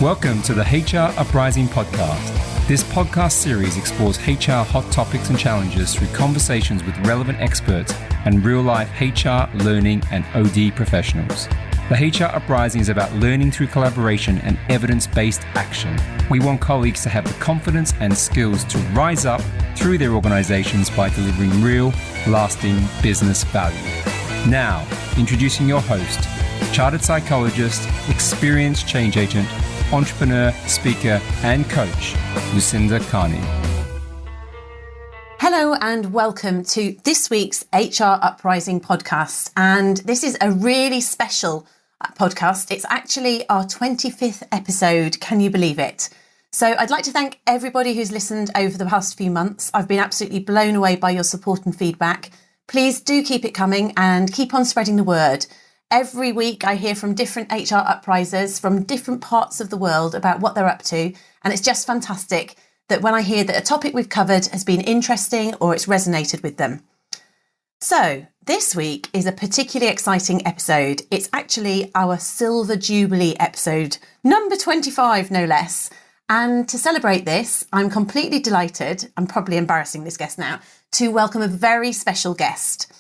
Welcome to the HR Uprising podcast. This podcast series explores HR hot topics and challenges through conversations with relevant experts and real-life HR, learning, and OD professionals. The HR Uprising is about learning through collaboration and evidence-based action. We want colleagues to have the confidence and skills to rise up through their organizations by delivering real, lasting business value. Now, introducing your host, chartered psychologist, experienced change agent, entrepreneur, speaker, and coach, Lucinda Carney. Hello and welcome to this week's HR Uprising podcast. And this is a really special podcast. It's actually our 25th episode. Can you believe it? So I'd like to thank everybody who's listened over the past few months. I've been absolutely blown away by your support and feedback. Please do keep it coming and keep on spreading the word. Every week I hear from different HR uprisers from different parts of the world about what they're up to. And it's just fantastic that when I hear that a topic we've covered has been interesting or it's resonated with them. So this week is a particularly exciting episode. It's actually our Silver Jubilee episode, number 25, no less. And to celebrate this, I'm completely delighted, I'm probably embarrassing this guest now, to welcome a very special guest.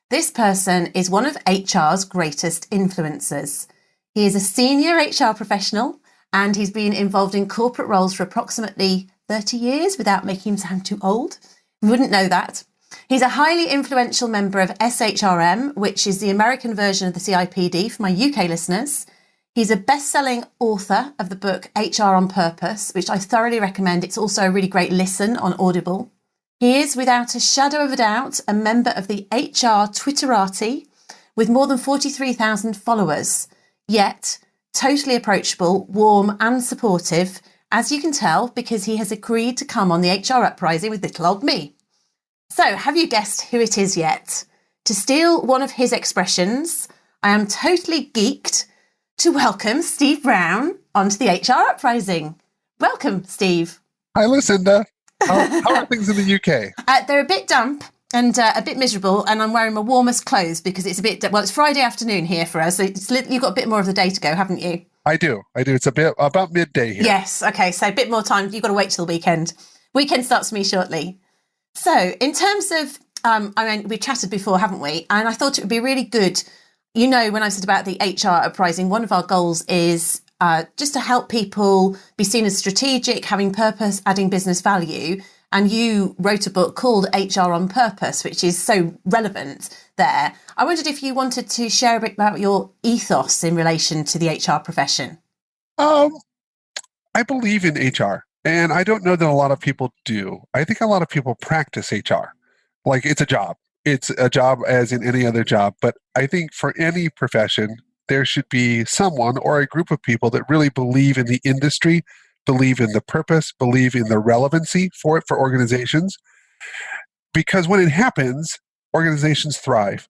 This person is one of HR's greatest influencers. He is a senior HR professional and he's been involved in corporate roles for approximately 30 years without making him sound too old. We wouldn't know that. He's a highly influential member of SHRM, which is the American version of the CIPD for my UK listeners. He's a best-selling author of the book HR on Purpose, which I thoroughly recommend. It's also a really great listen on Audible. He is, without a shadow of a doubt, a member of the HR Twitterati with more than 43,000 followers, yet totally approachable, warm and supportive, as you can tell, because he has agreed to come on the HR Uprising with little old me. So, have you guessed who it is yet? To steal one of his expressions, I am totally geeked to welcome Steve Browne onto the HR Uprising. Welcome, Steve. Hi, Lucinda. How are things in the UK? They're a bit damp and a bit miserable, and I'm wearing my warmest clothes because it's a bit, well, it's Friday afternoon here for us, so you've got a bit more of the day to go, haven't you? I do. It's a bit about midday here. Yes. Okay. So a bit more time. You've got to wait till the weekend. Weekend starts for me shortly. So in terms of, we chatted before, haven't we? And I thought it would be really good. You know, when I said about the HR Uprising, one of our goals is just to help people be seen as strategic, having purpose, adding business value. And you wrote a book called HR on Purpose, which is so relevant there. I wondered if you wanted to share a bit about your ethos in relation to the HR profession. I believe in HR, and I don't know that a lot of people do. I think a lot of people practice HR. Like it's a job. It's a job as in any other job. But I think for any profession, there should be someone or a group of people that really believe in the industry, believe in the purpose, believe in the relevancy for it for organizations. Because when it happens, organizations thrive.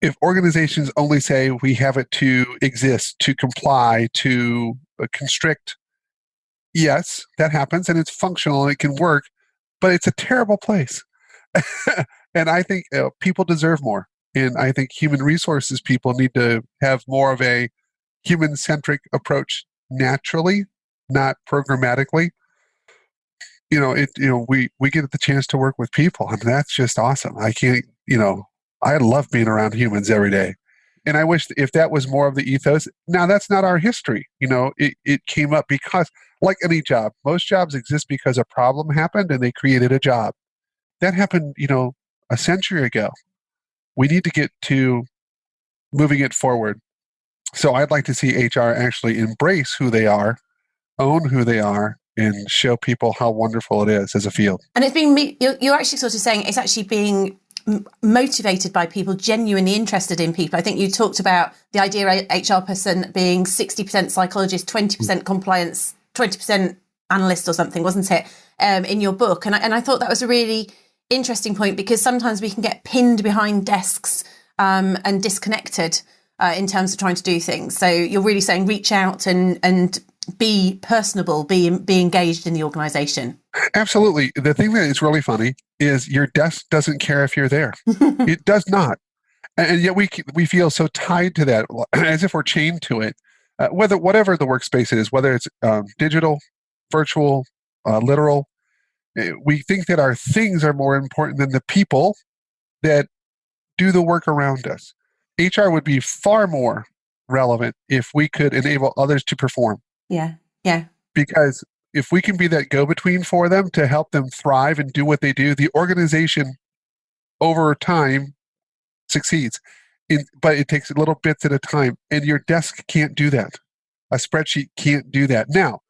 If organizations only say we have it to exist, to comply, to constrict, yes, that happens and it's functional and it can work, but it's a terrible place. And I think people deserve more. And I think human resources people need to have more of a human-centric approach naturally, not programmatically. We get the chance to work with people, and that's just awesome. I love being around humans every day. And I wish if that was more of the ethos. Now, that's not our history. It came up because, like any job, most jobs exist because a problem happened and they created a job. That happened, a century ago. We need to get to moving it forward. So I'd like to see HR actually embrace who they are, own who they are, and show people how wonderful it is as a field. And it's being, you're actually sort of saying it's actually being motivated by people genuinely interested in people. I think you talked about the idea of HR person being 60% psychologist, 20% compliance, 20% analyst or something, wasn't it, in your book? And I thought that was a really interesting point because sometimes we can get pinned behind desks and disconnected in terms of trying to do things. So you're really saying reach out and be personable, be engaged in the organization. Absolutely. The thing that is really funny is your desk doesn't care if you're there. It does not. And yet we feel so tied to that, as if we're chained to it. whatever the workspace is, whether it's digital, virtual, literal. We think that our things are more important than the people that do the work around us. HR would be far more relevant if we could enable others to perform. Yeah. Because if we can be that go-between for them to help them thrive and do what they do, the organization over time succeeds. But it takes little bits at a time, and your desk can't do that. A spreadsheet can't do that. Now,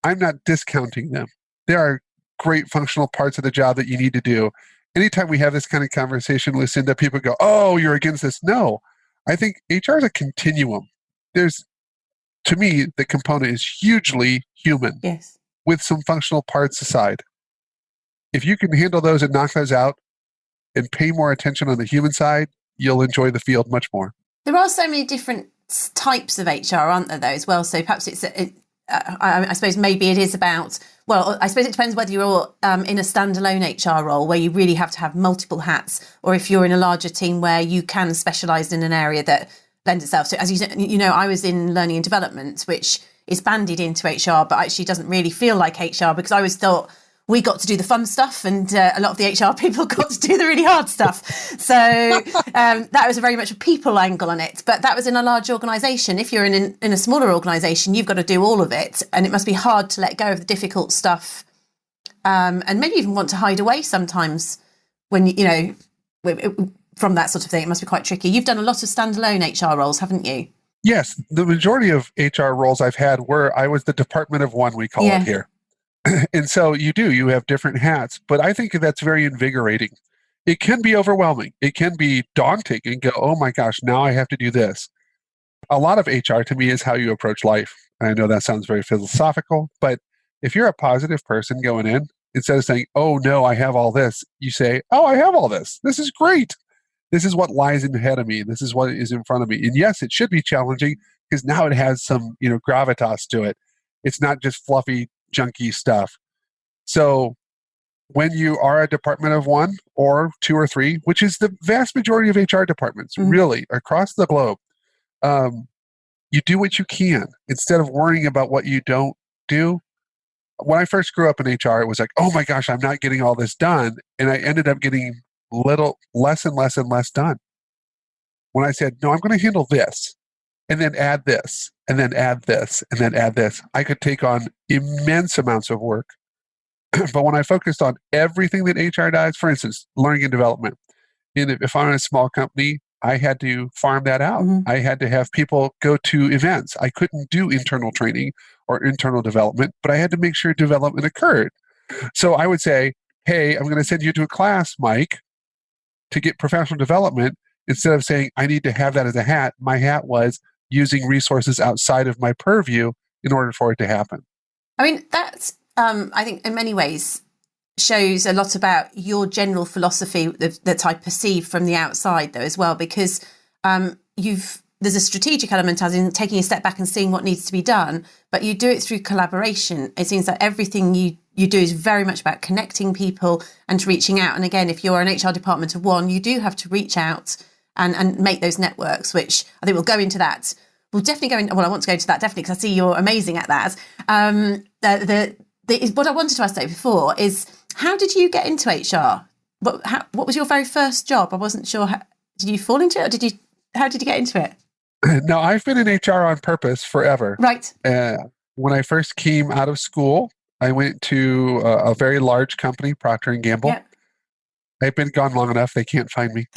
I'm not discounting them. There are great functional parts of the job that you need to do. Anytime we have this kind of conversation, Lucinda, people go, oh, you're against this. No, I think HR is a continuum. To me, the component is hugely human. Yes. With some functional parts aside. If you can handle those and knock those out and pay more attention on the human side, you'll enjoy the field much more. There are so many different types of HR, aren't there, though, as well? So perhaps I suppose maybe it is about, well, I suppose it depends whether you're in a standalone HR role where you really have to have multiple hats, or if you're in a larger team where you can specialise in an area that lends itself to. As you know, I was in learning and development, which is bandied into HR, but actually doesn't really feel like HR, because I always thought we got to do the fun stuff and a lot of the HR people got to do the really hard stuff. So that was very much a people angle on it. But that was in a large organisation. If you're in a smaller organisation, you've got to do all of it. And it must be hard to let go of the difficult stuff and maybe even want to hide away sometimes when, from that sort of thing. It must be quite tricky. You've done a lot of standalone HR roles, haven't you? Yes. The majority of HR roles I've had I was the department of one, we call it here. And so you have different hats, but I think that's very invigorating. It can be overwhelming. It can be daunting and go, oh my gosh, now I have to do this. A lot of HR to me is how you approach life. And I know that sounds very philosophical, but if you're a positive person going in, instead of saying, oh no, I have all this, you say, oh, I have all this. This is great. This is what lies ahead of me. This is what is in front of me. And yes, it should be challenging because now it has some, gravitas to it. It's not just fluffy, junky stuff. So when you are a department of one or two or three, which is the vast majority of HR departments, really across the globe, you do what you can instead of worrying about what you don't do. When I first grew up in HR, it was like, oh my gosh, I'm not getting all this done. And I ended up getting less and less done. When I said, no, I'm going to handle this and then add this and then add this and then add this, I could take on immense amounts of work. But when I focused on everything that HR does, for instance, learning and development, and if I'm in a small company, I had to farm that out. I had to have people go to events. I couldn't do internal training or internal development, but I had to make sure development occurred. So I would say, hey, I'm going to send you to a class, Mike, to get professional development. Instead of saying, I need to have that as a hat, my hat was using resources outside of my purview in order for it to happen. I mean, that's, I think in many ways shows a lot about your general philosophy that I perceive from the outside, though, as well, because there's a strategic element, as in taking a step back and seeing what needs to be done, but you do it through collaboration. It seems that everything you do is very much about connecting people and reaching out. And again, if you're an HR department of one, you do have to reach out and make those networks, which I think we'll go into that. We'll definitely go into, well, I want to go into that definitely because I see you're amazing at that. What I wanted to ask before is, how did you get into HR? What was your very first job? I wasn't sure. Did you fall into it, or how did you get into it? No, I've been in HR on purpose forever. Right. When I first came out of school, I went to a very large company, Procter & Gamble. Yep. I've been gone long enough, they can't find me.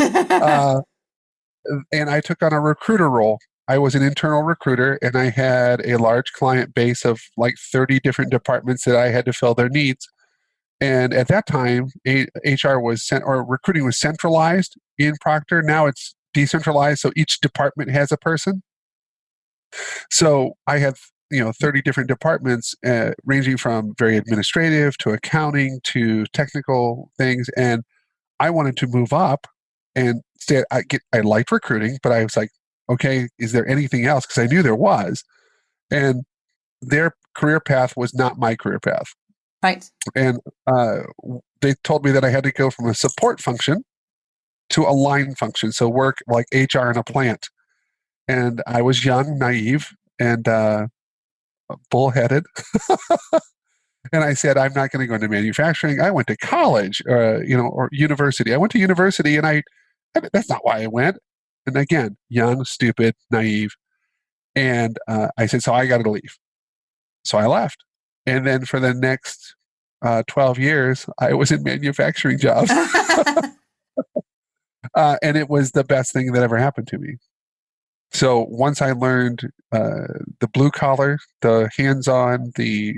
And I took on a recruiter role. I was an internal recruiter, and I had a large client base of like 30 different departments that I had to fill their needs. And at that time, HR recruiting was centralized in Procter. Now it's decentralized, so each department has a person. So I had 30 different departments ranging from very administrative to accounting to technical things, and I wanted to move up and stay. I liked recruiting, but I was like, okay, is there anything else? Because I knew there was, and their career path was not my career path. Right. And they told me that I had to go from a support function to a line function, so work like HR in a plant. And I was young, naive, and bullheaded. And I said, I'm not going to go into manufacturing. I went to college, or university. I went to university, and that's not why I went. And again, young, stupid, naive. And I said, so I got to leave. So I left. And then for the next 12 years, I was in manufacturing jobs. And it was the best thing that ever happened to me. So once I learned the blue collar, the hands-on, the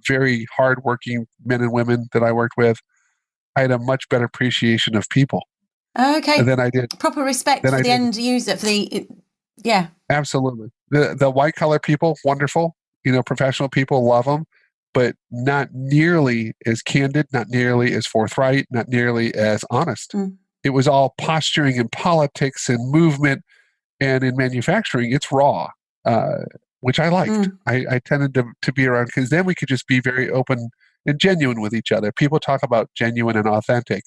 very hardworking men and women that I worked with, I had a much better appreciation of people. Okay. Than I did. Proper respect for the end user, yeah. Absolutely. The white collar people, wonderful. Professional people, love them, but not nearly as candid, not nearly as forthright, not nearly as honest. It was all posturing and politics and movement. And in manufacturing, it's raw, which I liked. I tended to be around because then we could just be very open and genuine with each other. People talk about genuine and authentic.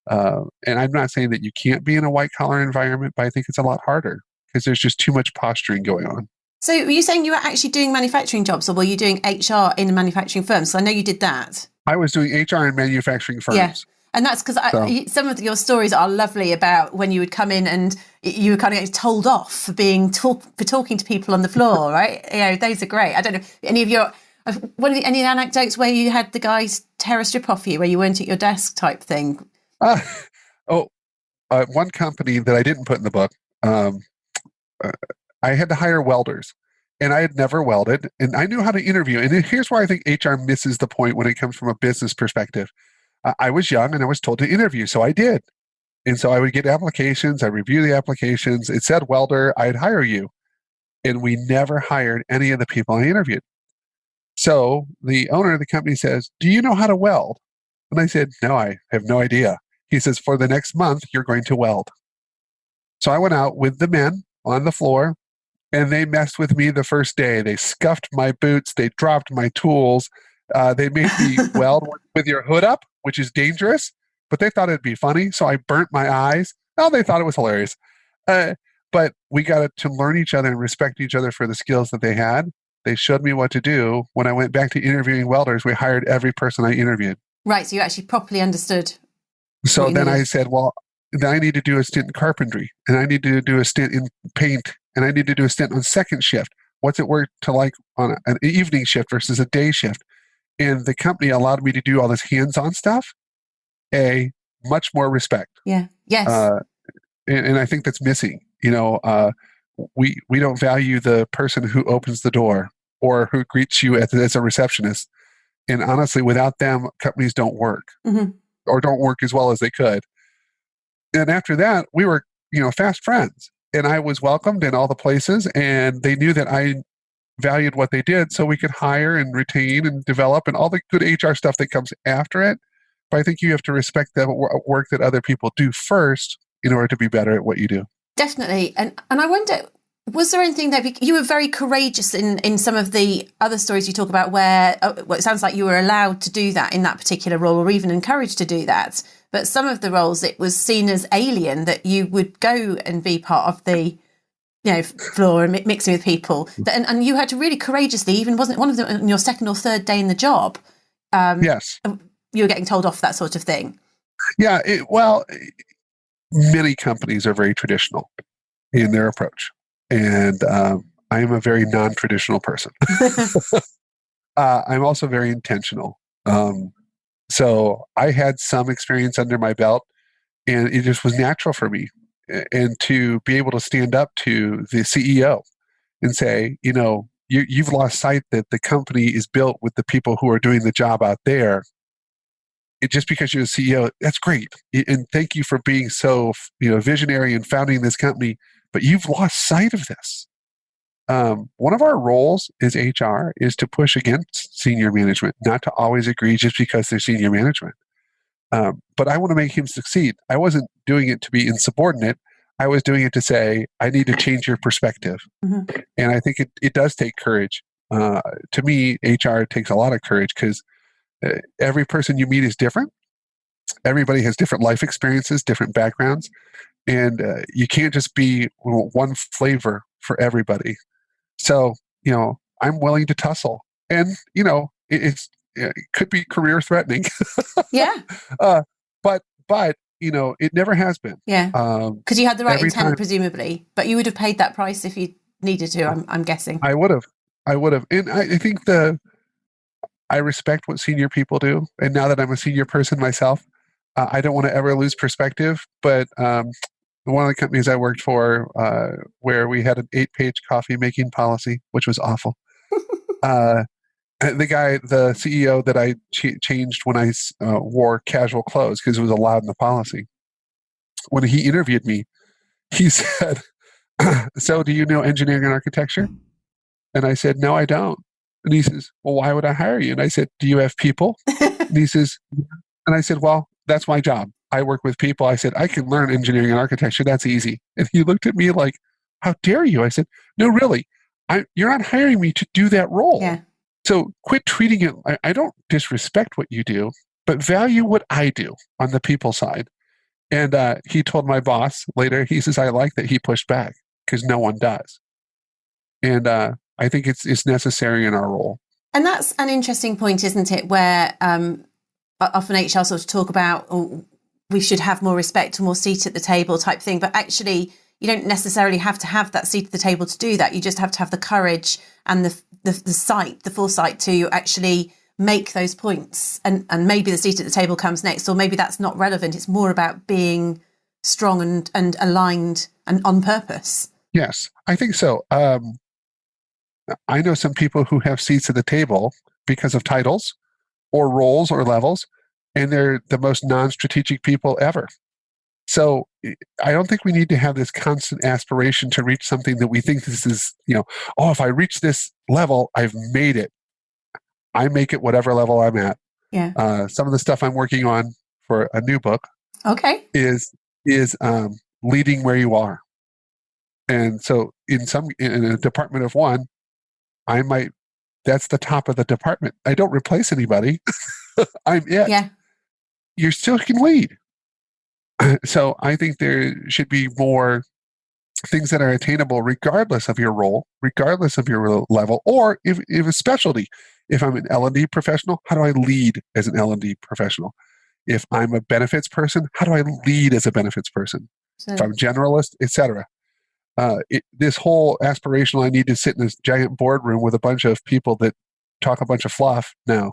And I'm not saying that you can't be in a white-collar environment, but I think it's a lot harder because there's just too much posturing going on. So were you saying you were actually doing manufacturing jobs, or were you doing HR in a manufacturing firm? So I know you did that. I was doing HR in manufacturing firms. Yeah. And that's because some of your stories are lovely about when you would come in and you were kind of told off for for talking to people on the floor, right? Those are great. I don't know any anecdotes where you had the guys tear a strip off you, where you weren't at your desk type thing. One company that I didn't put in the book, I had to hire welders, and I had never welded, and I knew how to interview. And here's where I think HR misses the point when it comes from a business perspective. I was young and I was told to interview, so I did. And so I would get applications, I review the applications. It said welder, I'd hire you. And we never hired any of the people I interviewed. So the owner of the company says, do you know how to weld? And I said, no, I have no idea. He says, for the next month, you're going to weld. So I went out with the men on the floor, and they messed with me the first day. They scuffed my boots, they dropped my tools. They made me weld with your hood up, which is dangerous, but they thought it'd be funny. So I burnt my eyes. Oh, they thought it was hilarious. But we got to learn each other and respect each other for the skills that they had. They showed me what to do. When I went back to interviewing welders, we hired every person I interviewed. Right. So you actually properly understood. So then I said, well, then I need to do a stint in carpentry, and I need to do a stint in paint, and I need to do a stint on second shift. What's it work to like on an evening shift versus a day shift? And the company allowed me to do all this hands-on stuff. Much more respect. Yeah. Yes. And I think that's missing. We don't value the person who opens the door or who greets you as a receptionist. And honestly, without them, companies don't work or don't work as well as they could. And after that, we were, fast friends. And I was welcomed in all the places, and they knew that I valued what they did, so we could hire and retain and develop and all the good HR stuff that comes after it. But I think you have to respect the work that other people do first in order to be better at what you do. Definitely. And I wonder, was there anything that you were very courageous in some of the other stories you talk about where it sounds like you were allowed to do that in that particular role, or even encouraged to do that. But some of the roles, it was seen as alien that you would go and be part of the floor and mixing with people. And you had to really courageously, even wasn't one of them on your second or third day in the job. Yes. You were getting told off, that sort of thing. Yeah. Many companies are very traditional in their approach. And I am a very non-traditional person. I'm also very intentional. So I had some experience under my belt, and it just was natural for me. And to be able to stand up to the CEO and say, you've lost sight that the company is built with the people who are doing the job out there. Just because you're the CEO, that's great. And thank you for being so visionary and founding this company, but you've lost sight of this. One of our roles as HR is to push against senior management, not to always agree just because they're senior management. But I want to make him succeed. I wasn't doing it to be insubordinate. I was doing it to say, I need to change your perspective. Mm-hmm. And I think it does take courage. To me, HR takes a lot of courage because every person you meet is different. Everybody has different life experiences, different backgrounds. And you can't just be one flavor for everybody. So I'm willing to tussle. And, it could be career threatening. Yeah. But, it never has been. Yeah. Because you had the right every intent, time presumably, but you would have paid that price if you needed to, I'm guessing. I would have. And I think I respect what senior people do. And now that I'm a senior person myself, I don't want to ever lose perspective. But one of the companies I worked for, where we had an 8-page coffee making policy, which was awful. The CEO that I changed when I wore casual clothes because it was allowed in the policy. When he interviewed me, he said, "So do you know engineering and architecture?" And I said, "No, I don't." And he says, "Well, why would I hire you?" And I said, "Do you have people?" And he says, "Yeah." And I said, "Well, that's my job. I work with people." I said, "I can learn engineering and architecture. That's easy." And he looked at me like, "How dare you?" I said, "No, really. You're not hiring me to do that role. Yeah. So quit treating it. I don't disrespect what you do, but value what I do on the people side." And he told my boss later, he says, "I like that he pushed back because no one does." And I think it's necessary in our role. And that's an interesting point, isn't it? Where often HR sort of talk about, we should have more respect or more seat at the table type thing. But actually, you don't necessarily have to have that seat at the table to do that. You just have to have the courage and the foresight to actually make those points. And maybe the seat at the table comes next, or maybe that's not relevant. It's more about being strong and aligned and on purpose. Yes, I think so. I know some people who have seats at the table because of titles or roles or levels, and they're the most non-strategic people ever. So I don't think we need to have this constant aspiration to reach something that we think this is, if I reach this level, I've made it. I make it whatever level I'm at. Yeah. Some of the stuff I'm working on for a new book is leading where you are. And so in a department of one, that's the top of the department. I don't replace anybody. I'm it. Yeah. You still can lead. So I think there should be more things that are attainable regardless of your role, regardless of your level, or if a specialty. If I'm an L&D professional, how do I lead as an L&D professional? If I'm a benefits person, how do I lead as a benefits person? If I'm a generalist, etc. This whole aspirational, I need to sit in this giant boardroom with a bunch of people that talk a bunch of fluff. No.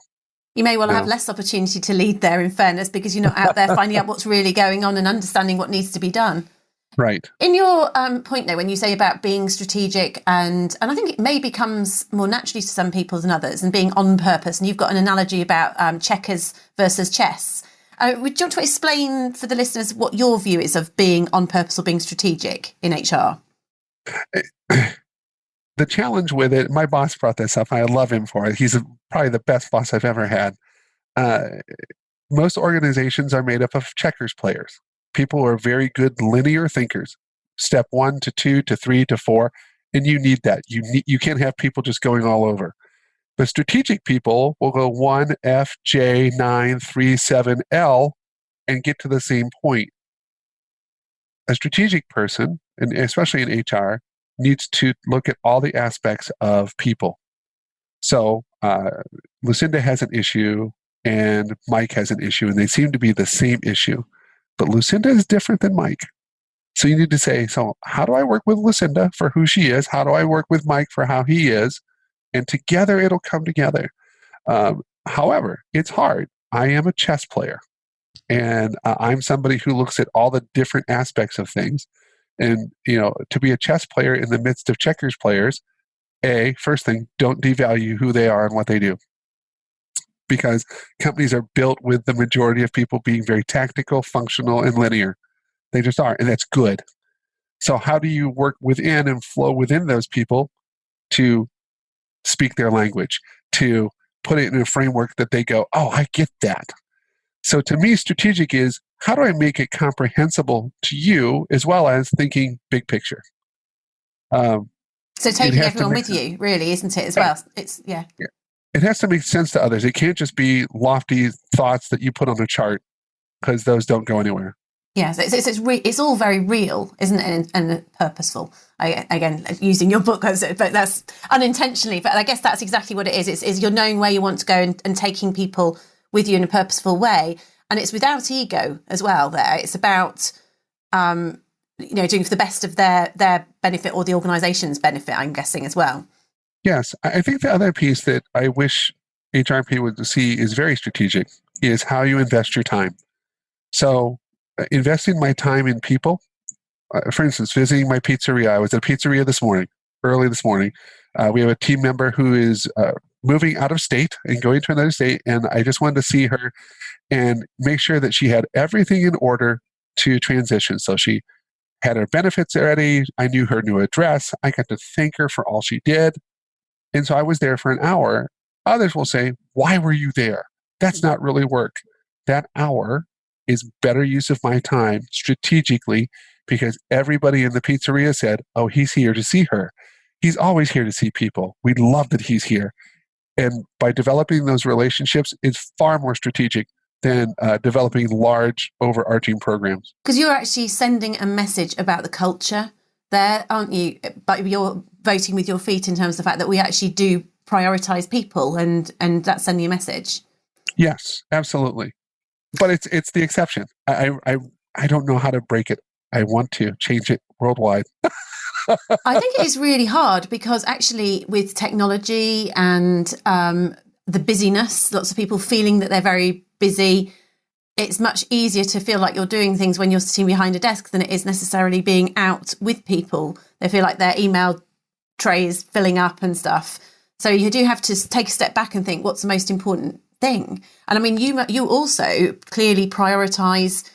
You may well have less opportunity to lead there, in fairness, because you're not out there finding out what's really going on and understanding what needs to be done. Right. In your point, though, when you say about being strategic, and I think it maybe comes more naturally to some people than others, and being on purpose, and you've got an analogy about checkers versus chess. Would you want to explain for the listeners what your view is of being on purpose or being strategic in HR? The challenge with it, my boss brought this up. I love him for it. He's probably the best boss I've ever had. Most organizations are made up of checkers players. People who are very good linear thinkers. Step 1 to 2 to 3 to 4, and you need that. You can't have people just going all over. But strategic people will go 1, F, J, 9, 3, 7, L, and get to the same point. A strategic person, and especially in HR, needs to look at all the aspects of people. So Lucinda has an issue and Mike has an issue, and they seem to be the same issue. But Lucinda is different than Mike. So you need to say, so how do I work with Lucinda for who she is? How do I work with Mike for how he is? And together it'll come together. However, it's hard. I am a chess player. And I'm somebody who looks at all the different aspects of things. And, to be a chess player in the midst of checkers players, first thing, don't devalue who they are and what they do. Because companies are built with the majority of people being very tactical, functional, and linear. They just are, and that's good. So how do you work within and flow within those people to speak their language, to put it in a framework that they go, oh, I get that. So to me, strategic is, how do I make it comprehensible to you, as well as thinking big picture? So taking everyone with you, really, isn't it, as well? It's yeah. It has to make sense to others. It can't just be lofty thoughts that you put on a chart, because those don't go anywhere. Yeah, so it's all very real, isn't it, and purposeful. Again, using your book, but that's unintentionally. But I guess that's exactly what it is. It's you're knowing where you want to go and taking people with you in a purposeful way, and it's without ego as well. There, it's about doing for the best of their benefit or the organisation's benefit. I'm guessing as well. Yes, I think the other piece that I wish HR people would see is very strategic. Is how you invest your time. So investing my time in people, for instance, visiting my pizzeria. I was at a pizzeria early this morning. We have a team member who is moving out of state and going to another state, and I just wanted to see her and make sure that she had everything in order to transition. So she had her benefits ready. I knew her new address. I got to thank her for all she did. And so I was there for an hour. Others will say, why were you there? That's not really work. That hour is better use of my time strategically because everybody in the pizzeria said, oh, he's here to see her. He's always here to see people. We love that he's here. And by developing those relationships, it's far more strategic than developing large overarching programs. Because you're actually sending a message about the culture there, aren't you? But you're voting with your feet in terms of the fact that we actually do prioritize people, and that's sending a message. Yes, absolutely. But it's the exception. I don't know how to break it. I want to change it worldwide. I think it is really hard because actually with technology and the busyness, lots of people feeling that they're very busy, it's much easier to feel like you're doing things when you're sitting behind a desk than it is necessarily being out with people. They feel like their email tray is filling up and stuff. So you do have to take a step back and think, what's the most important thing? And I mean, you also clearly prioritize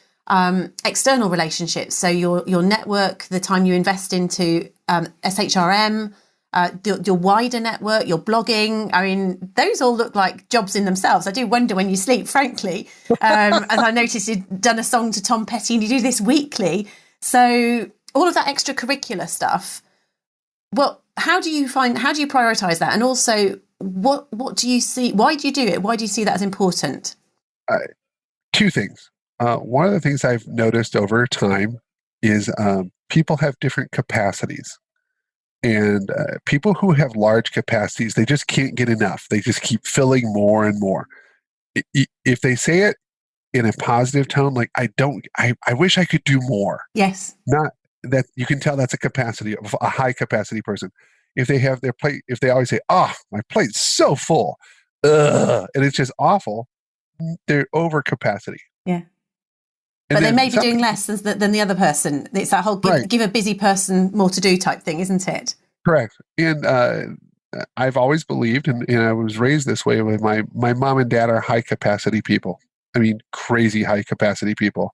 external relationships. So your network, the time you invest into SHRM, your wider network, your blogging. I mean, those all look like jobs in themselves. I do wonder when you sleep, frankly. As I noticed, you've done a song to Tom Petty and you do this weekly. So all of that extracurricular stuff. Well, how do you prioritize that? And also, what do you see? Why do you do it? Why do you see that as important? Two things. One of the things I've noticed over time is people have different capacities. And people who have large capacities, they just can't get enough. They just keep filling more and more. If they say it in a positive tone, like, I wish I could do more. Yes. Not that you can tell that's a capacity of a high capacity person. If they have their plate, if they always say, oh, my plate's so full, and it's just awful, they're over capacity. Yeah. And but they may be doing less than the other person. It's that whole give a busy person more to do type thing, isn't it? Correct. And I've always believed, and I was raised this way with my mom and dad are high capacity people. I mean, crazy high capacity people.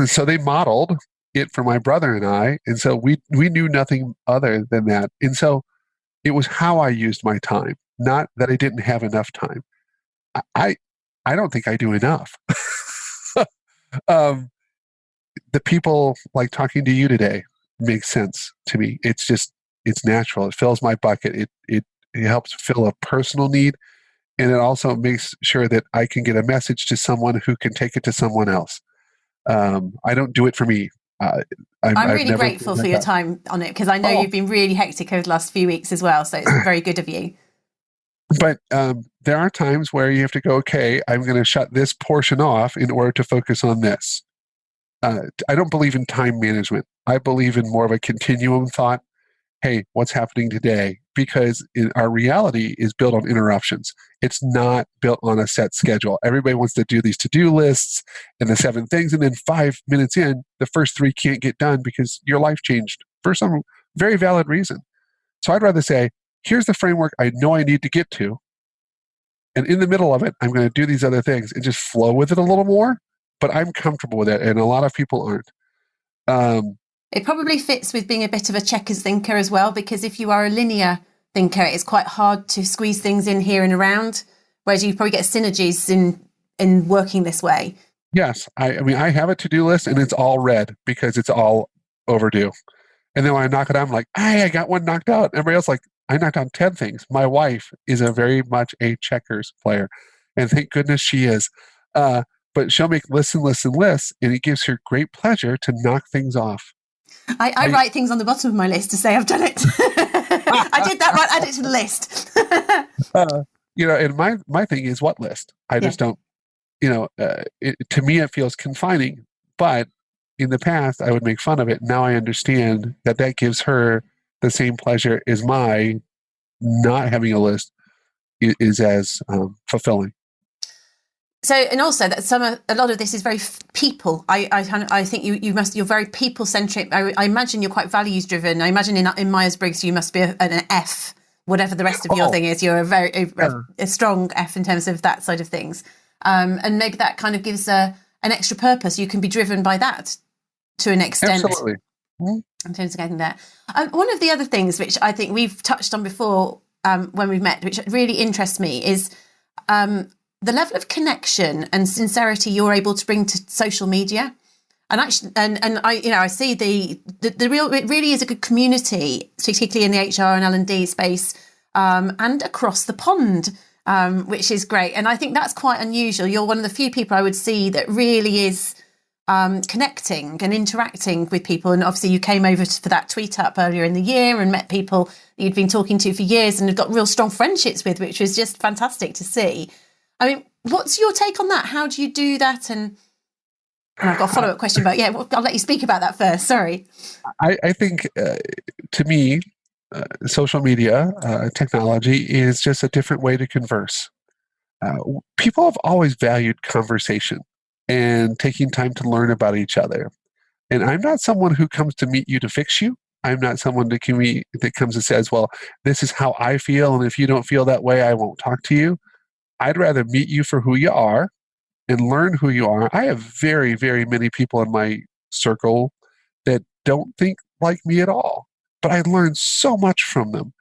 So they modeled it for my brother and I. And so we knew nothing other than that. And so it was how I used my time, not that I didn't have enough time. I don't think I do enough. The people like talking to you today makes sense to me. It's natural. It fills my bucket. It helps fill a personal need. And it also makes sure that I can get a message to someone who can take it to someone else. I don't do it for me. I'm really grateful for your time on it because I know you've been really hectic over the last few weeks as well. So it's very good of you. But there are times where you have to go, okay, I'm going to shut this portion off in order to focus on this. I don't believe in time management. I believe in more of a continuum thought. Hey, what's happening today? Because our reality is built on interruptions. It's not built on a set schedule. Everybody wants to do these to-do lists and the 7 things, and then 5 minutes in, the first 3 can't get done because your life changed for some very valid reason. So I'd rather say, here's the framework I know I need to get to, and in the middle of it, I'm going to do these other things and just flow with it a little more, but I'm comfortable with it, and a lot of people aren't. It probably fits with being a bit of a checkers thinker as well, because if you are a linear thinker, it's quite hard to squeeze things in here and around, whereas you probably get synergies in working this way. Yes. I mean, I have a to-do list, and it's all red because it's all overdue. And then when I knock it out, I'm like, hey, I got one knocked out. Everybody else like, I knocked out 10 things. My wife is a very much a checkers player, and thank goodness she is. But but she'll make lists and lists and lists, and it gives her great pleasure to knock things off. I write things on the bottom of my list to say I've done it. I did that right. Add it to the list. And my thing is, what list? I just don't, to me, it feels confining. But in the past, I would make fun of it. Now I understand that gives her the same pleasure as my not having a list is as fulfilling. So, and also that a lot of this is very people. I think you're very people-centric. I imagine you're quite values-driven. I imagine in Myers-Briggs you must be an F, whatever the rest of your thing is. You're a strong F in terms of that side of things. And maybe that kind of gives an extra purpose. You can be driven by that to an extent. Absolutely. In terms of getting there. One of the other things which I think we've touched on before when we've met, which really interests me, is the level of connection and sincerity you're able to bring to social media. And actually, and I see the real, it really is a good community, particularly in the HR and L&D space, and across the pond, which is great. And I think that's quite unusual. You're one of the few people I would see that really is connecting and interacting with people. And obviously you came over for that tweet up earlier in the year and met people that you'd been talking to for years and had got real strong friendships with, which was just fantastic to see. I mean, what's your take on that? How do you do that? And I've got a follow-up question about, I'll let you speak about that first. Sorry. I think, to me, social media technology is just a different way to converse. People have always valued conversation and taking time to learn about each other. And I'm not someone who comes to meet you to fix you. I'm not someone that comes and says, well, this is how I feel, and if you don't feel that way, I won't talk to you. I'd rather meet you for who you are and learn who you are. I have very, very many people in my circle that don't think like me at all, but I learn so much from them.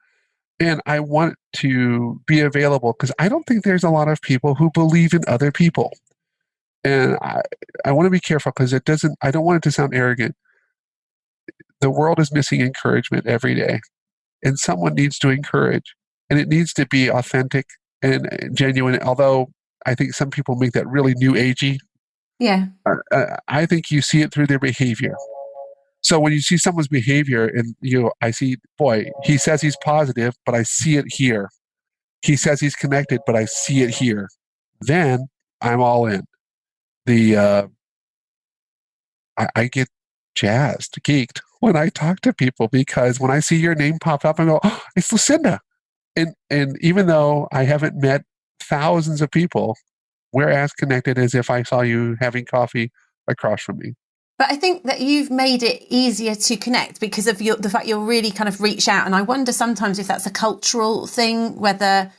And I want to be available because I don't think there's a lot of people who believe in other people. And I want to be careful because I don't want it to sound arrogant. The world is missing encouragement every day, and someone needs to encourage, and it needs to be authentic and genuine. Although I think some people make that really new agey. Yeah. I think you see it through their behavior. So when you see someone's behavior and I see, boy, he says he's positive, but I see it here. He says he's connected, but I see it here. Then I'm all in. I get jazzed, geeked when I talk to people because when I see your name pop up, I go, oh, it's Lucinda. And even though I haven't met thousands of people, we're as connected as if I saw you having coffee across from me. But I think that you've made it easier to connect because of the fact you'll really kind of reach out. And I wonder sometimes if that's a cultural thing, whether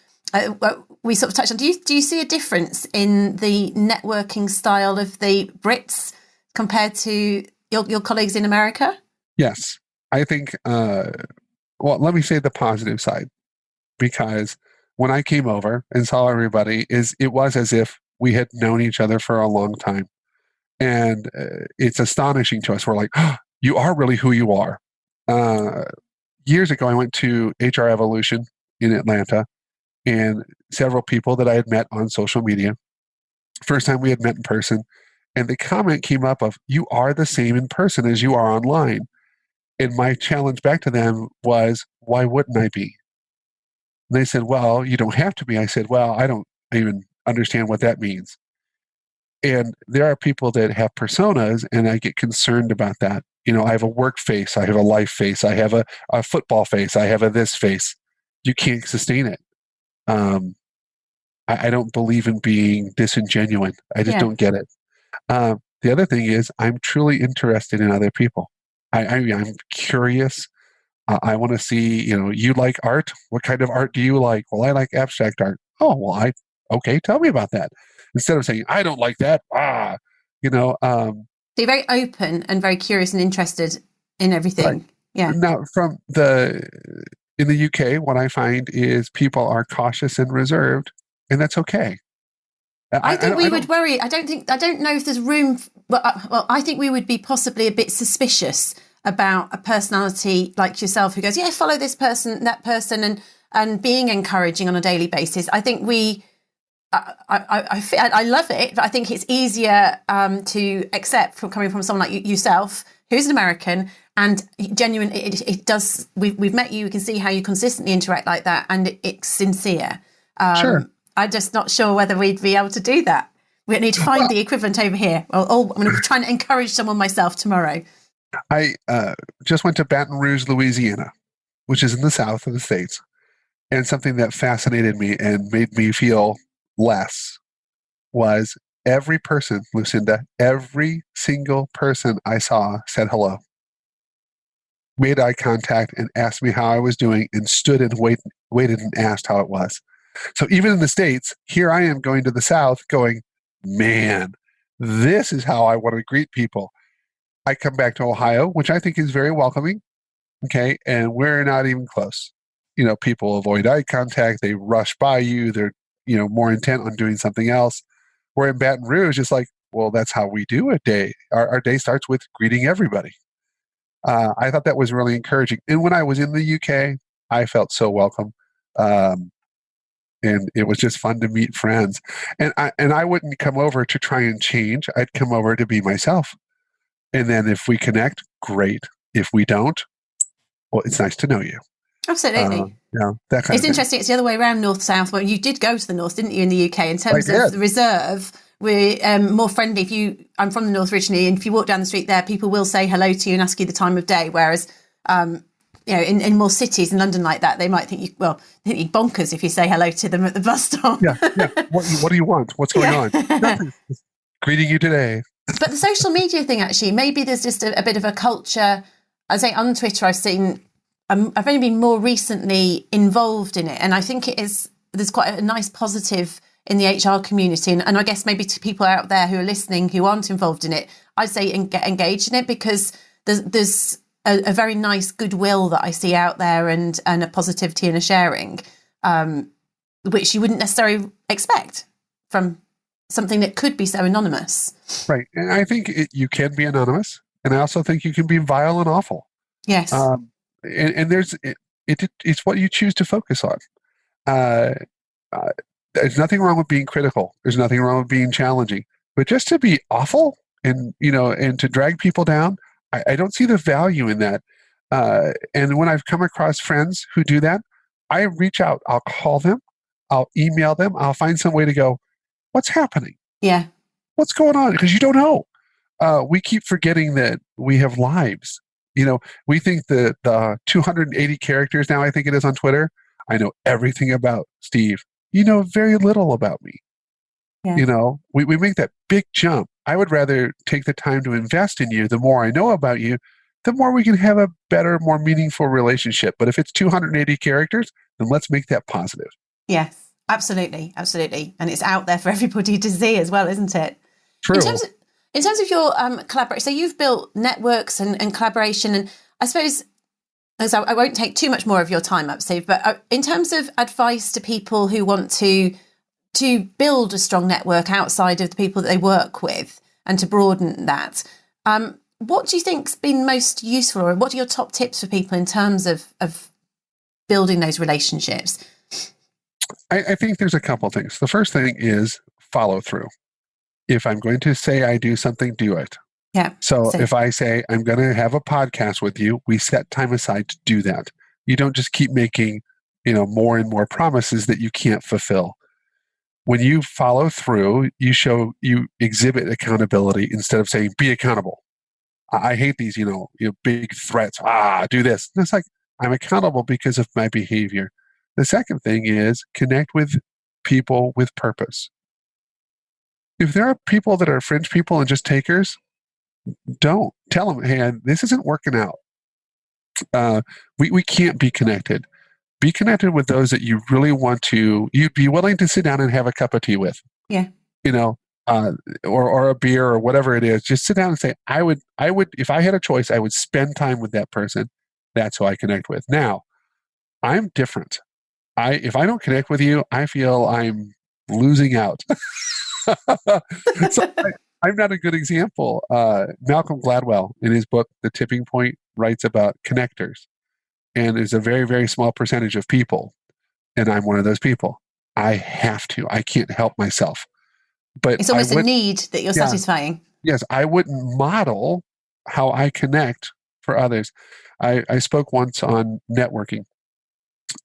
we sort of touched on. Do you see a difference in the networking style of the Brits compared to your colleagues in America? Yes. I think, let me say the positive side, because when I came over and saw everybody, it was as if we had known each other for a long time. And it's astonishing to us. We're like, oh, you are really who you are. Years ago, I went to HR Evolution in Atlanta, and several people that I had met on social media. First time we had met in person, and the comment came up of, you are the same in person as you are online. And my challenge back to them was, why wouldn't I be? And they said, well, you don't have to be. I said, well, I don't even understand what that means. And there are people that have personas, and I get concerned about that. I have a work face, I have a life face, I have a football face, I have a this face. You can't sustain it. I don't believe in being disingenuous. I just don't get it. The other thing is, I'm truly interested in other people. I'm curious. I want to see, you like art? What kind of art do you like? Well, I like abstract art. Oh, well, okay, tell me about that. Instead of saying, I don't like that. So you're very open and very curious and interested in everything. Right. Yeah. Now, in the UK, what I find is people are cautious and reserved, and that's okay. I think we would worry. I don't know if there's room. Well, I think we would be possibly a bit suspicious about a personality like yourself who goes, yeah, follow this person, that person, and being encouraging on a daily basis. I think we I love it, but I think it's easier to accept from coming from someone like yourself, who's an American and genuine. It does. We've met you. We can see how you consistently interact like that, and it's sincere. Sure. I'm just not sure whether we'd be able to do that. We need to find the equivalent over here. I'm going to try and encourage someone myself tomorrow. I just went to Baton Rouge, Louisiana, which is in the south of the States. And something that fascinated me and made me feel less was every person, Lucinda, every single person I saw said hello, made eye contact and asked me how I was doing and stood and waited and asked how it was. So even in the States, here I am going to the South going, man, this is how I want to greet people. I come back to Ohio, which I think is very welcoming. Okay. And we're not even close. People avoid eye contact. They rush by you. They're, more intent on doing something else. Where in Baton Rouge, it's like, well, that's how we do a day. Our day starts with greeting everybody. I thought that was really encouraging. And when I was in the UK, I felt so welcome. And it was just fun to meet friends. And I wouldn't come over to try and change. I'd come over to be myself. And then if we connect, great. If we don't, well, it's nice to know you. Absolutely. That kind it's of interesting. It's the other way around, north-south. Well, you did go to the north, didn't you, in the UK? In terms of the reserve, we're more friendly. I'm from the north originally, and if you walk down the street there, people will say hello to you and ask you the time of day. Whereas, in more cities in London like that, they might think you bonkers if you say hello to them at the bus stop. Yeah. What do you want? What's going on? Nothing. Greeting you today. But the social media thing, actually, maybe there's just a bit of a culture. I'd say on Twitter, I've seen. I've only been more recently involved in it, and I think there's quite a nice positive in the HR community, and I guess maybe to people out there who are listening who aren't involved in it, I'd say get engaged in it, because there's a very nice goodwill that I see out there, and a positivity and a sharing, which you wouldn't necessarily expect from something that could be so anonymous. Right, and I think you can be anonymous, and I also think you can be vile and awful. Yes. And it's what you choose to focus on. There's nothing wrong with being critical. There's nothing wrong with being challenging. But just to be awful and to drag people down, I don't see the value in that. And when I've come across friends who do that, I reach out. I'll call them. I'll email them. I'll find some way to go, what's happening? Yeah. What's going on? Because you don't know. We keep forgetting that we have lives. We think that the 280 characters now, I think it is on Twitter, I know everything about Steve. You know very little about me. Yeah. We make that big jump. I would rather take the time to invest in you. The more I know about you, the more we can have a better, more meaningful relationship. But if it's 280 characters, then let's make that positive. Yes, absolutely. Absolutely. And it's out there for everybody to see as well, isn't it? True. In terms of your collaboration, so you've built networks and collaboration, and I suppose, so I won't take too much more of your time up, Steve, but in terms of advice to people who want to build a strong network outside of the people that they work with and to broaden that, what do you think's been most useful, or what are your top tips for people in terms of building those relationships? I think there's a couple things. The first thing is follow through. If I'm going to say I do something, do it. Yeah. So if I say I'm going to have a podcast with you, we set time aside to do that. You don't just keep making, more and more promises that you can't fulfill. When you follow through, you exhibit accountability instead of saying be accountable. I hate these, big threats. Do this. And it's like, I'm accountable because of my behavior. The second thing is connect with people with purpose. If there are people that are fringe people and just takers, don't tell them, hey, this isn't working out. We can't be connected. Be connected with those that you really want to, you'd be willing to sit down and have a cup of tea with. Yeah. Or a beer or whatever it is. Just sit down and say, I would, if I had a choice, I would spend time with that person. That's who I connect with. Now, I'm different. If I don't connect with you, I feel I'm losing out. So I'm not a good example. Malcolm Gladwell, in his book, The Tipping Point, writes about connectors. And there's a very, very small percentage of people. And I'm one of those people. I have to. I can't help myself. But it's almost a need that you're satisfying. Yes, I wouldn't model how I connect for others. I spoke once on networking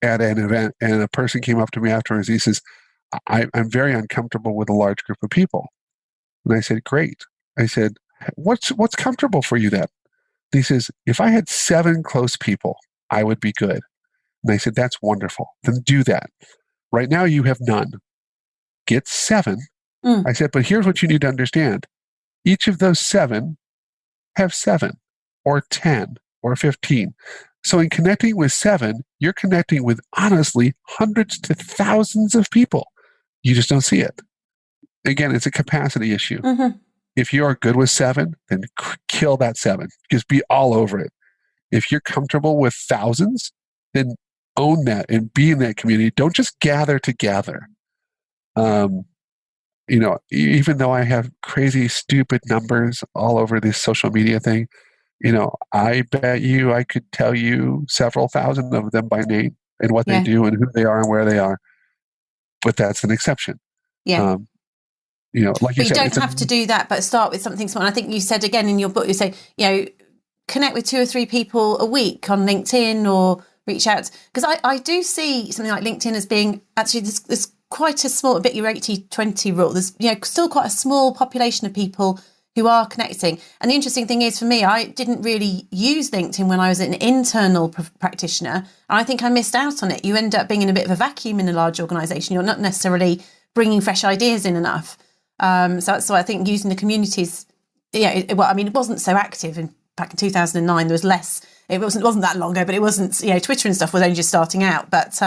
at an event, and a person came up to me afterwards. He says, I'm very uncomfortable with a large group of people. And I said, great. I said, what's comfortable for you then? And he says, if I had 7 close people, I would be good. And I said, that's wonderful. Then do that. Right now you have none. Get 7. I said, but here's what you need to understand. Each of those 7 have 7 or 10 or 15. So in connecting with 7, you're connecting with, honestly, hundreds to thousands of people. You just don't see it. Again, it's a capacity issue. Mm-hmm. If you are good with 7, then kill that 7. Just be all over it. If you're comfortable with thousands, then own that and be in that community. Don't just gather to gather. Even though I have crazy, stupid numbers all over this social media thing, I bet you I could tell you several thousand of them by name and what they do and who they are and where they are. But that's an exception. Yeah. Like you said, you don't have to do that, but start with something small. I think you said again in your book, you say, connect with 2 or 3 people a week on LinkedIn or reach out. Because I do see something like LinkedIn as being actually there's quite a small, a bit your 80-20 rule. There's still quite a small population of people who are connecting. And the interesting thing is for me, I didn't really use LinkedIn when I was an internal practitioner. And I think I missed out on it. You end up being in a bit of a vacuum in a large organisation. You're not necessarily bringing fresh ideas in enough. So that's why I think using the communities, it wasn't so active back in 2009. There was less. It wasn't that long ago, but it wasn't. Twitter and stuff was only just starting out. But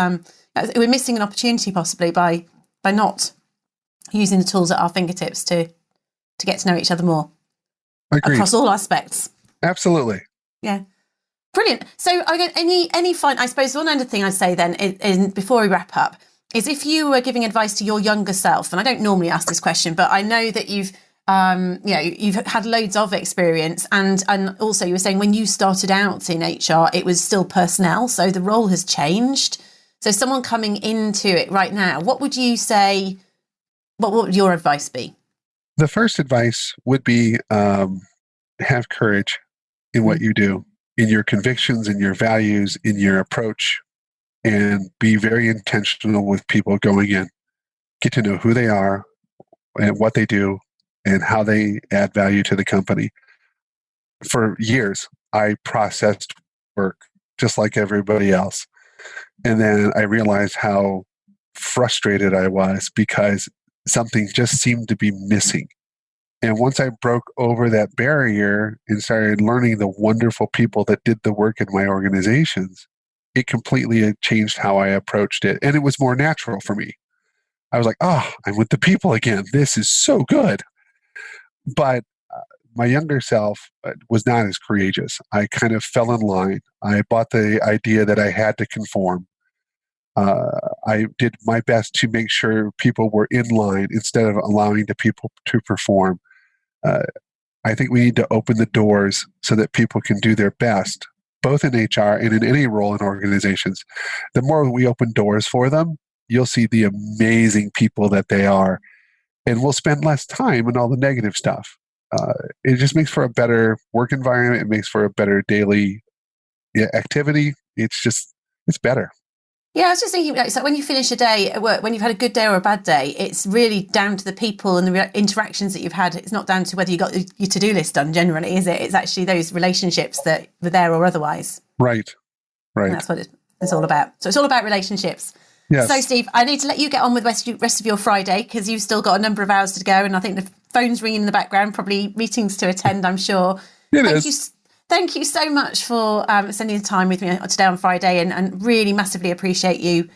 we're missing an opportunity possibly by not using the tools at our fingertips to get to know each other more. Agreed. Across all aspects. Absolutely. Yeah. Brilliant. So any fine. I suppose one other thing I'd say then is before we wrap up is if you were giving advice to your younger self, and I don't normally ask this question, but I know that you've had loads of experience, and also you were saying when you started out in HR, it was still personnel, so the role has changed. So someone coming into it right now, what would you say? What would your advice be? The first advice would be have courage in what you do, in your convictions, in your values, in your approach, and be very intentional with people going in. Get to know who they are and what they do and how they add value to the company. For years, I processed work just like everybody else. And then I realized how frustrated I was because something just seemed to be missing. And once I broke over that barrier and started learning the wonderful people that did the work in my organizations, it completely changed how I approached it. And it was more natural for me. I was like, I'm with the people again. This is so good. But my younger self was not as courageous. I kind of fell in line. I bought the idea that I had to conform. I did my best to make sure people were in line instead of allowing the people to perform. I think we need to open the doors so that people can do their best, both in HR and in any role in organizations. The more we open doors for them, you'll see the amazing people that they are. And we'll spend less time on all the negative stuff. It just makes for a better work environment. It makes for a better daily activity. It's better. Yeah, I was just thinking, so when you finish a day at work, when you've had a good day or a bad day, it's really down to the people and the interactions that you've had. It's not down to whether you got your to-do list done generally, is it? It's actually those relationships that were there or otherwise. Right. And that's what it's all about. So it's all about relationships. Yes. So, Steve, I need to let you get on with the rest of your Friday because you've still got a number of hours to go. And I think the phone's ringing in the background, probably meetings to attend, I'm sure. Thank you so much for spending the time with me today on Friday and really massively appreciate you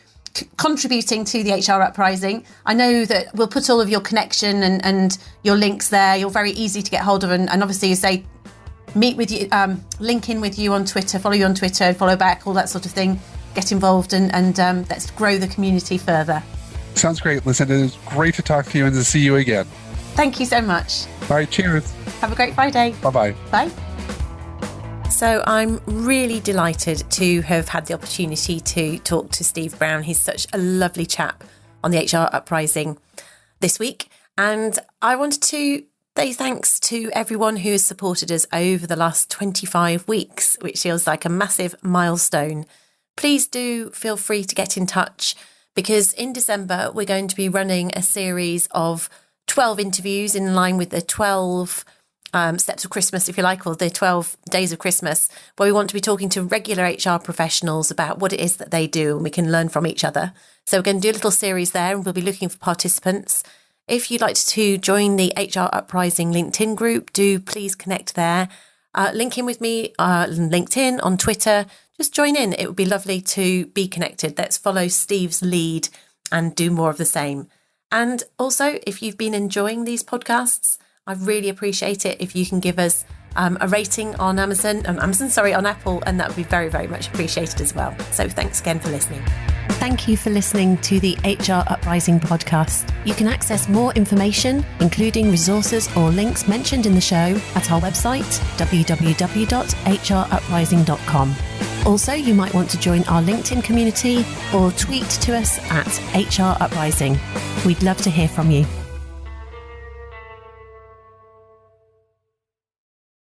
contributing to the HR Uprising. I know that we'll put all of your connection and your links there. You're very easy to get hold of. And obviously, you say, meet with you, link in with you on Twitter, follow you on Twitter, follow back, all that sort of thing. Get involved and let's grow the community further. Sounds great. Listen, it was great to talk to you and to see you again. Thank you so much. All right, cheers. Have a great Friday. Bye-bye. Bye. So I'm really delighted to have had the opportunity to talk to Steve Browne. He's such a lovely chap. on the HR Uprising this week. And I wanted to say thanks to everyone who has supported us over the last 25 weeks, which feels like a massive milestone. Please do feel free to get in touch, because in December we're going to be running a series of 12 interviews in line with the 12 steps of Christmas, if you like, or the 12 days of Christmas, where we want to be talking to regular HR professionals about what it is that they do, and we can learn from each other. So we're going to do a little series there, and we'll be looking for participants. If you'd like to join the HR Uprising LinkedIn group, do please connect there. Link in with me on LinkedIn, on Twitter. Just join in. It would be lovely to be connected. Let's follow Steve's lead and do more of the same. And also, if you've been enjoying these podcasts, I really appreciate it if you can give us a rating on on Apple, and that would be very, very much appreciated as well. So thanks again for listening. Thank you for listening to the HR Uprising podcast. You can access more information, including resources or links mentioned in the show, at our website, www.hruprising.com. Also, you might want to join our LinkedIn community or tweet to us at HR Uprising. We'd love to hear from you.